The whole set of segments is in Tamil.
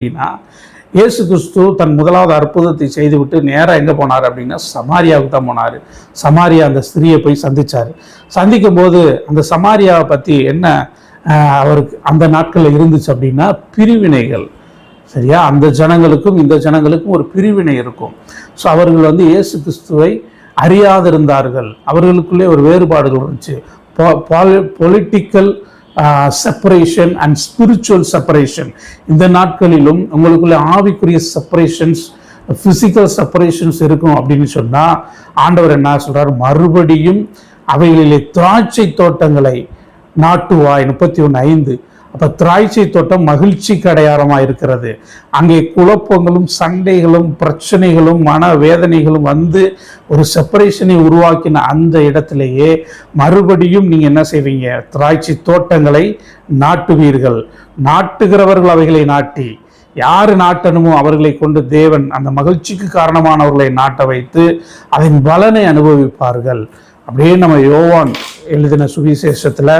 அப்படின்னா இயேசு கிறிஸ்து தன் முதலாவது அற்புதத்தை செய்துவிட்டு நேராக எங்கே போனார் அப்படின்னா சமாரியாவுக்கு தான் போனார். சமாரியா அந்த ஸ்திரியை போய் சந்திச்சார். சந்திக்கும் போது அந்த சமாரியாவை பற்றி என்ன அவருக்கு அந்த நாட்களில் இருந்துச்சு அப்படின்னா பிரிவினைகள். சரியா, அந்த ஜனங்களுக்கும் இந்த ஜனங்களுக்கும் ஒரு பிரிவினை இருக்கும். ஸோ அவர்கள் இயேசு கிறிஸ்துவை அறியாதிருந்தார்கள். அவர்களுக்குள்ளே ஒரு வேறுபாடுகள் இருந்துச்சு. Political separation and spiritual separation. இந்த நாட்களிலும் உங்களுக்குள்ள ஆவிக்குரிய செப்பரேஷன்ஸ், பிசிக்கல் செப்பரேஷன்ஸ் இருக்கும் அப்படின்னு சொன்னா ஆண்டவர் என்ன சொல்றாரு, மறுபடியும் அவைகளிலே திராட்சை தோட்டங்களை நாட்டுவாய். 31:5. அப்ப திராட்சை தோட்டம் மகிழ்ச்சிக்கு அடையாளமா இருக்கிறது. அங்கே குழப்பங்களும் சண்டைகளும் பிரச்சனைகளும் மன வேதனைகளும் ஒரு செப்பரேஷனை உருவாக்கின அந்த இடத்திலேயே மறுபடியும் நீங்க என்ன செய்வீங்க, திராட்சை தோட்டங்களை நாட்டுவீர்கள். நாட்டுகிறவர்கள் அவைகளை நாட்டி, யாரு நாட்டணுமோ அவர்களை கொண்டு தேவன் அந்த மகிழ்ச்சிக்கு காரணமானவர்களை நாட்ட வைத்து அதன் பலனை அனுபவிப்பார்கள். அப்படியே நம்ம யோவான் எழுதின சுவிசேஷத்துல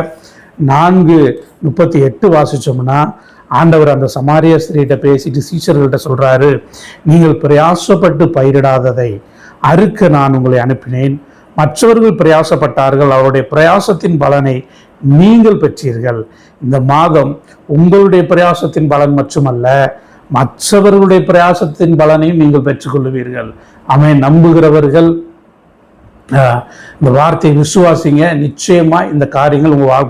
4:38 வாசிச்சோம்னா ஆண்டவர் அந்த சமாரிய ஸ்திரீட்ட பேசிட்டு சீஷர்கள்ட்ட சொல்றாரு, நீங்கள் பிரயாசப்பட்டு பயிரிடாததை அறுக்க நான் உங்களை அனுப்பினேன். மற்றவர்கள் பிரயாசப்பட்டார்கள், அவருடைய பிரயாசத்தின் பலனை நீங்கள் பெற்றீர்கள். இந்த மாதம் உங்களுடைய பிரயாசத்தின் பலன் மட்டுமல்ல, மற்றவர்களுடைய பிரயாசத்தின் பலனையும் நீங்கள் பெற்றுக்கொள்ளுவீர்கள். ஆமென். நம்புகிறவர்கள் இந்த வார்த்தையை விசுவாசிங்க. நிச்சயமா இந்த காரியங்கள் உங்க வாழ்க்கை